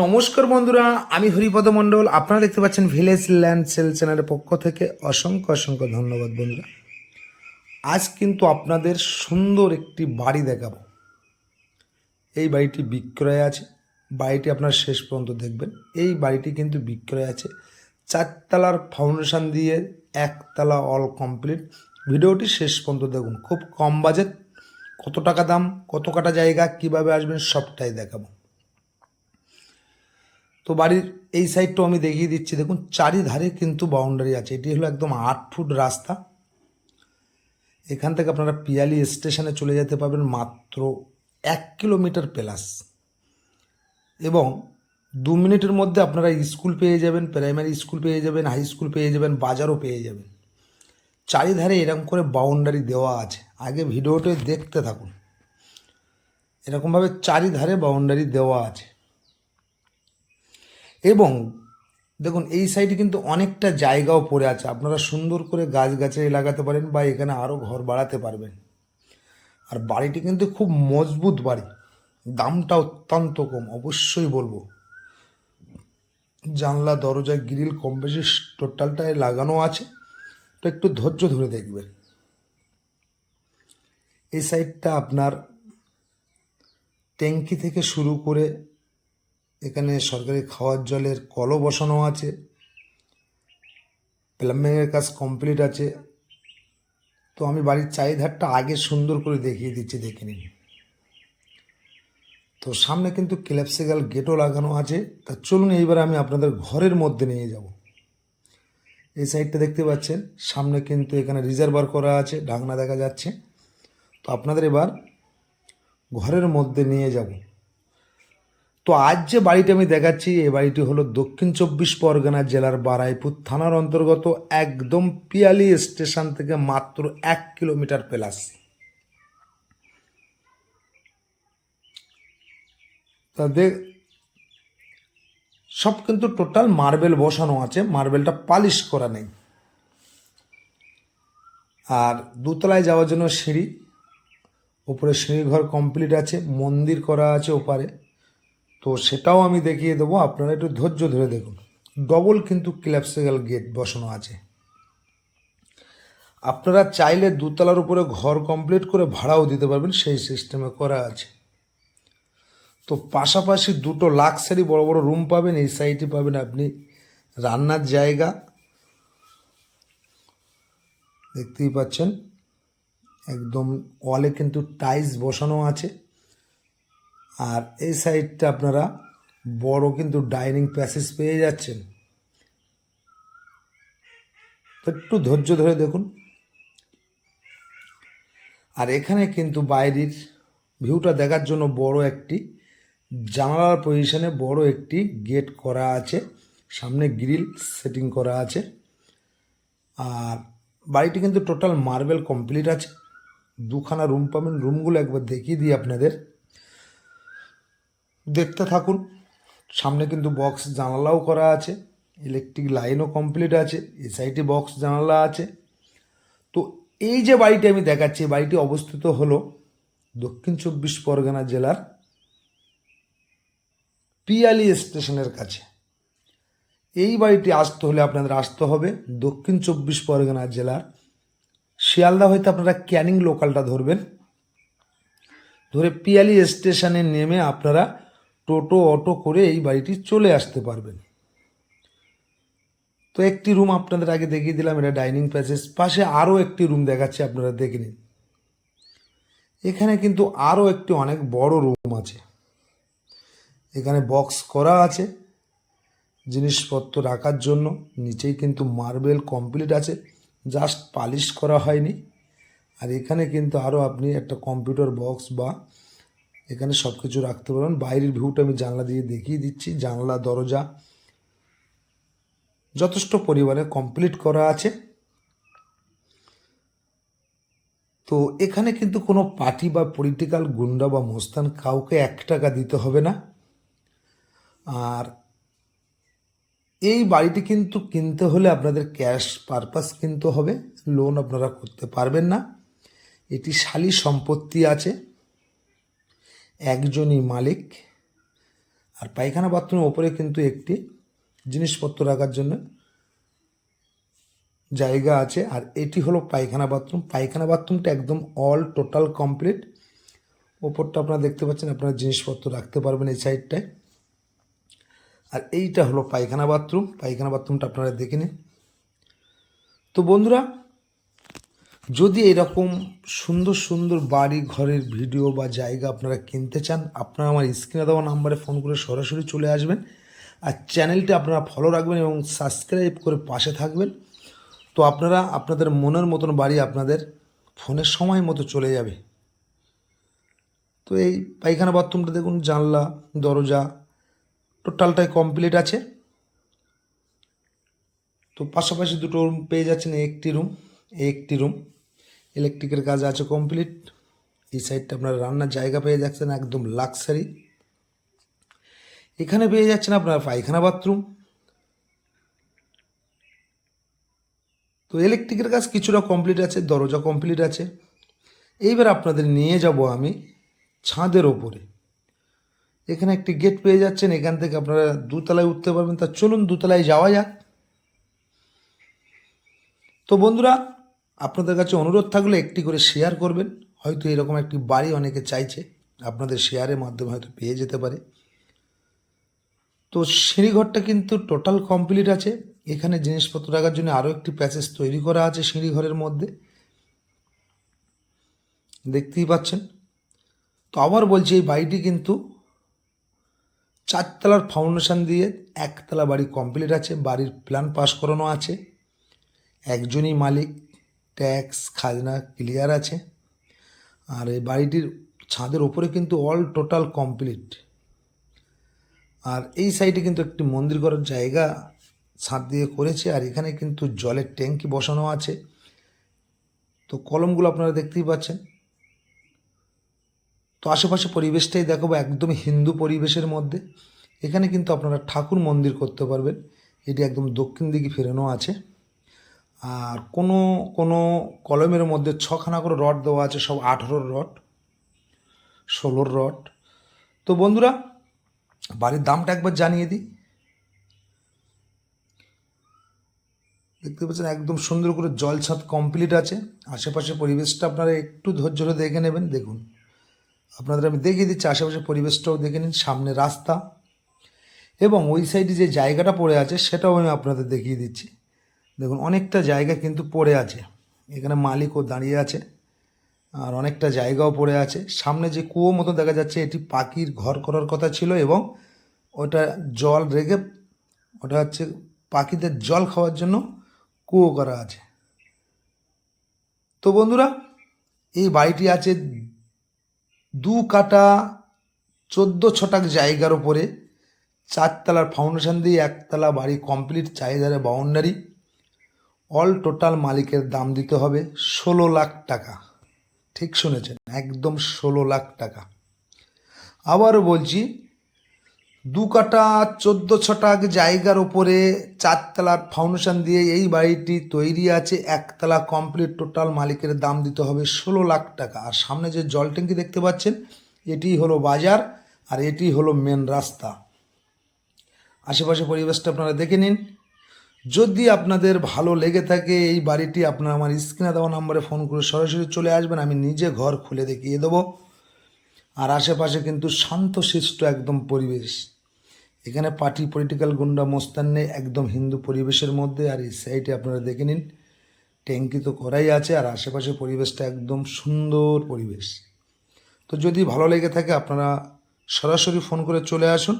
নমস্কার বন্ধুরা, আমি হরিপদ মণ্ডল। আপনারা দেখতে পাচ্ছেন ভিলেজ ল্যান্ড সেল চ্যানেলের পক্ষ থেকে অসংখ্য অসংখ্য ধন্যবাদ বন্ধুরা। আজ কিন্তু আপনাদের সুন্দর একটি বাড়ি দেখাবো। এই বাড়িটি বিক্রয় আছে। বাড়িটি আপনারা শেষ পর্যন্ত দেখবেন। এই বাড়িটি কিন্তু বিক্রয় আছে, 4তলার ফাউন্ডেশন দিয়ে, 1তলা অল কমপ্লিট। ভিডিওটি শেষ পর্যন্ত দেখুন। খুব কম বাজেট, কত টাকা দাম, কত কাটা জায়গা, কিভাবে আসবেন সবটাই দেখাবো। তো বাড়ির এই সাইডটাও আমি দেখিয়ে দিচ্ছি। দেখুন, চারিধারে কিন্তু বাউন্ডারি আছে। এটি হলো একদম 8 ফুট রাস্তা। এখান থেকে আপনারা পিয়ালি স্টেশনে চলে যেতে পারবেন মাত্র 1 কিলোমিটার প্লাস, এবং 2 মিনিটের মধ্যে আপনারা স্কুল পেয়ে যাবেন, প্রাইমারি স্কুল পেয়ে যাবেন, হাই স্কুল পেয়ে যাবেন, বাজারও পেয়ে যাবেন। চারিধারে এরকম করে বাউন্ডারি দেওয়া আছে। আগে ভিডিওটি দেখতে থাকুন। এরকমভাবে চারিধারে বাউন্ডারি দেওয়া আছে। এবং দেখুন, এই সাইডে কিন্তু অনেকটা জায়গাও পড়ে আছে। আপনারা সুন্দর করে গাছগাছালি লাগাতে পারেন বা এখানে আরও ঘর বাড়াতে পারবেন। আর বাড়িটি কিন্তু খুব মজবুত বাড়ি, দামটা অত্যন্ত কম, অবশ্যই বলবো। জানলা দরজা গ্রিল কম বেশি টোটালটায় লাগানো আছে। তো একটু ধৈর্য ধরে দেখবেন। এই সাইডটা আপনার ট্যাঙ্কি থেকে শুরু করে এখানে সরকারি খাওয়ার জলের কলও বসানো আছে, প্লাম্বিংয়ের কাজ কমপ্লিট আছে। তো আমি বাড়ির চারিধারটা আগে সুন্দর করে দেখিয়ে দিচ্ছি, দেখে নিন। তো সামনে কিন্তু ক্ল্যাপসিক্যাল গেটও লাগানো আছে। তা চলুন এইবার আমি আপনাদের ঘরের মধ্যে নিয়ে যাব। এই সাইডটা দেখতে পাচ্ছেন, সামনে কিন্তু এখানে রিজার্ভার করা আছে, ঢাকনা দেখা যাচ্ছে। তো আপনাদের এবার ঘরের মধ্যে নিয়ে যাব। তো আজ যে বাড়িটি আমি দেখাচ্ছি, এই বাড়িটি হলো দক্ষিণ 24 পরগনা জেলার বারাইপুর থানার অন্তর্গত, একদম পিয়ালি স্টেশন থেকে মাত্র 1 কিলোমিটার প্লাস। তাদের সব কিন্তু টোটাল মার্বেল বসানো আছে, মার্বেলটা পালিশ করা নেই। আর দোতলায় যাওয়ার জন্য সিঁড়ি, উপরে সিঁড়িঘর কমপ্লিট আছে, মন্দির করা আছে ওপারে। তো সেটাও আমি দেখিয়ে দেবো, আপনারা একটু ধৈর্য ধরে দেখুন। ডবল কিন্তু ক্ল্যাপসিক্যাল গেট বসানো আছে। আপনারা চাইলে দোতলার উপরে ঘর কমপ্লিট করে ভাড়াও দিতে পারবেন, সেই সিস্টেমে করা আছে। তো পাশাপাশি দুটো লাক্সারি বড় বড় রুম পাবেন। এই সাইডে পাবেন আপনি রান্নার জায়গা, দেখতেই পাচ্ছেন। একদম ওয়ালে কিন্তু টাইলস বসানো আছে। আর এই সাইডটা আপনারা বড় কিন্তু ডাইনিং প্যাসেজ পেয়ে যাচ্ছেন। তো একটু ধৈর্য ধরে দেখুন। আর এখানে কিন্তু বাইরের ভিউটা দেখার জন্য বড় একটি জানালার পজিশনে বড় একটি গেট করা আছে, সামনে গ্রিল সেটিং করা আছে। আর বাড়িটি কিন্তু টোটাল মার্বেল কমপ্লিট আছে। দুখানা রুম পাবেন। রুমগুলো একবার দেখিয়ে দিই আপনাদের, দেখতে থাকুন। সামনে কিন্তু বক্স জানালাও করা আছে, ইলেকট্রিক লাইনও কমপ্লিট আছে, এই সাইডে বক্স জানালা আছে। তো এই যে বাড়িটি আমি দেখাচ্ছি, বাড়িটি অবস্থিত হলো দক্ষিণ 24 পরগনা জেলার পিয়ালি স্টেশনের কাছে। এই বাড়িটি আসতে হলে আপনাদের আসতে হবে দক্ষিণ 24 পরগনা জেলার শিয়ালদা হইতে আপনারা ক্যানিং লোকালটা ধরবেন। ধরে পিয়ালি স্টেশনে নেমে আপনারা টোটো অটো করে এই বাড়িটি চলে আসতে পারবেন। তো একটি রুম আপনাদের আগে দেখিয়ে দিলাম, এটা ডাইনিং প্যাসেজ। পাশে আরও একটি রুম দেখাচ্ছি, আপনারা দেখে নিন। এখানে কিন্তু আরও একটি অনেক বড় রুম আছে। এখানে বক্স করা আছে জিনিসপত্র রাখার জন্য। নিচেই কিন্তু মার্বেল কমপ্লিট আছে, জাস্ট পালিশ করা হয়নি। আর এখানে কিন্তু আরও আপনি একটা কম্পিউটার বক্স বা এখানে সব কিছু রাখতে পারবেন। বাইরের ভিউটা আমি জানলা দিয়ে দেখিয়ে দিচ্ছি। জানলা দরজা যথেষ্ট পরিমাণে কমপ্লিট করা আছে। তো এখানে কিন্তু কোনো পার্টি বা পলিটিক্যাল গুন্ডা বা মোস্তান কাউকে 1 টাকা দিতে হবে না। আর এই বাড়িটি কিন্তু কিনতে হলে আপনাদের ক্যাশ পারপাস কিনতে হবে, লোন আপনারা করতে পারবেন না। এটি শালি সম্পত্তি আছে, একজনই মালিক। আর পায়খানা বাথরুমের ওপরে কিন্তু একটি জিনিসপত্র রাখার জন্য জায়গা আছে। আর এটি হলো পায়খানা বাথরুম। পায়খানা বাথরুমটা একদম অল টোটাল কমপ্লিট। ওপরটা আপনারা দেখতে পাচ্ছেন, আপনারা জিনিসপত্র রাখতে পারবেন এই সাইডটায়। আর এইটা হলো পায়খানা বাথরুম। পায়খানা বাথরুমটা আপনারা দেখে নিন। তো বন্ধুরা, যদি এরকম সুন্দর সুন্দর বাড়ি ঘরের ভিডিও বা জায়গা আপনারা কিনতে চান, আপনারা আমার স্ক্রিনে দেওয়া নাম্বারে ফোন করে সরাসরি চলে আসবেন। আর চ্যানেলটি আপনারা ফলো রাখবেন এবং সাবস্ক্রাইব করে পাশে থাকবেন। তো আপনারা আপনাদের মনের মতন বাড়ি আপনাদের ফোনের সময় মতো চলে যাবে। তো এই পায়খানা বাথরুমটা দেখুন, জানলা দরজা টোটালটাই কমপ্লিট আছে। তো পাশাপাশি দুটো রুম পেয়ে যাচ্ছেন, একটি রুম ইলেকট্রিকের কাজ আছে কমপ্লিট। এই সাইডটা আপনারা রান্নার জায়গা পেয়ে যাচ্ছেন একদম লাক্সারি। এখানে পেয়ে যাচ্ছেন আপনার পায়খানা বাথরুম। তো ইলেকট্রিকের কাজ কিছুটা কমপ্লিট আছে, দরজা কমপ্লিট আছে। এইবার আপনাদের নিয়ে যাব আমি ছাদের ওপরে। এখানে একটি গেট পেয়ে যাচ্ছেন, এখান থেকে আপনারা দোতলায় উঠতে পারবেন। তা চলুন দোতলায় যাওয়া যাক। তো বন্ধুরা, আপনাদের কাছে অনুরোধ থাকলে একটি করে শেয়ার করবেন। হয়তো এরকম একটি বাড়ি অনেকে চাইছে, আপনাদের শেয়ারের মাধ্যমে হয়তো পেয়ে যেতে পারে। তো সিঁড়িঘরটা কিন্তু টোটাল কমপ্লিট আছে। এখানে জিনিসপত্র রাখার জন্য আরও একটি প্যাসেজ তৈরি করা আছে সিঁড়িঘরের মধ্যে, দেখতেই পাচ্ছেন। তো আবার বলছি, এই বাড়িটি কিন্তু 4 তলার ফাউন্ডেশন দিয়ে 1 তলা বাড়ি কমপ্লিট আছে। বাড়ির প্ল্যান পাস করানো আছে, একজনই মালিক, ট্যাক্স খাজনা ক্লিয়ার আছে। আর এই বাড়িটির ছাদের ওপরে কিন্তু অল টোটাল কমপ্লিট। আর এই সাইডে কিন্তু একটি মন্দির করার জায়গা ছাদ দিয়ে করেছে। আর এখানে কিন্তু জলের ট্যাঙ্কি বসানো আছে। তো কলমগুলো আপনারা দেখতেই পাচ্ছেন। তো আশেপাশে পরিবেশটাই দেখাবো, একদম হিন্দু পরিবেশের মধ্যে। এখানে কিন্তু আপনারা ঠাকুর মন্দির করতে পারবেন। এটি একদম দক্ষিণ দিকে ফেরানো আছে। আর কোনো কোনো কলমের মধ্যে 6খানা করে রড দেওয়া আছে, সব 18 রড 16 রড। তো বন্ধুরা, বাড়ির দামটা একবার জানিয়ে দিই। দেখতে পাচ্ছেন একদম সুন্দর করে জল ছাদ কমপ্লিট আছে। আশেপাশে পরিবেশটা আপনারা একটু ধৈর্য ধরে দেখে নেবেন। দেখুন, আপনাদের আমি দেখিয়ে দিচ্ছি, আশেপাশে পরিবেশটাও দেখে নিন। সামনে রাস্তা এবং ওই সাইডে যে জায়গাটা পড়ে আছে সেটাও আমি আপনাদের দেখিয়ে দিচ্ছি। দেখুন, অনেকটা জায়গা কিন্তু পড়ে আছে। এখানে মালিকও দাঁড়িয়ে আছে, আর অনেকটা জায়গাও পড়ে আছে। সামনে যে কুয়ো মতো দেখা যাচ্ছে, এটি পাখির ঘর করার কথা ছিল এবং ওটা জল রেখে, ওটা হচ্ছে পাখিদের জল খাওয়ার জন্য কুয়ো করা আছে। তো বন্ধুরা, এই বাড়িটি আছে 2 কাঠা 14 ছটাক জায়গার উপরে। 4 তলার ফাউন্ডেশন দিয়ে 1 তলা বাড়ি কমপ্লিট, চারিধারে বাউন্ডারি। অল টোটাল মালিকের দাম দিতে হবে 16 লাখ টাকা। ঠিক শুনেছেন, একদম 16 লাখ টাকা। আবারও বলছি, 2 কাঠা 14 ছটাক জায়গার উপরে 4 তলার ফাউন্ডেশন দিয়ে এই বাড়িটি তৈরি আছে। 1 তলা কমপ্লিট, টোটাল মালিকের দাম দিতে হবে 16 লাখ টাকা। আর সামনে যে জল ট্যাঙ্কি দেখতে পাচ্ছেন, এটি হলো বাজার আর এটি হলো মেন রাস্তা। আশেপাশে পরিবেশটা আপনারা দেখে নিন। যদি আপনাদের ভালো লেগে থাকে এই বাড়িটি, আপনারা আমার স্ক্রিনে দেওয়া নম্বরে ফোন করে সরাসরি চলে আসবেন, আমি নিজে ঘর খুলে দেখিয়ে দেবো। আর আশেপাশে কিন্তু শান্তশিষ্ট একদম পরিবেশ। এখানে পার্টি পলিটিক্যাল গুন্ডা মোস্তান নেই, একদম হিন্দু পরিবেশের মধ্যে। আর এই সাইডে আপনারা দেখে নিন, ট্যাঙ্কি তো করাই আছে। আর আশেপাশে পরিবেশটা একদম সুন্দর পরিবেশ। তো যদি ভালো লেগে থাকে আপনারা সরাসরি ফোন করে চলে আসুন।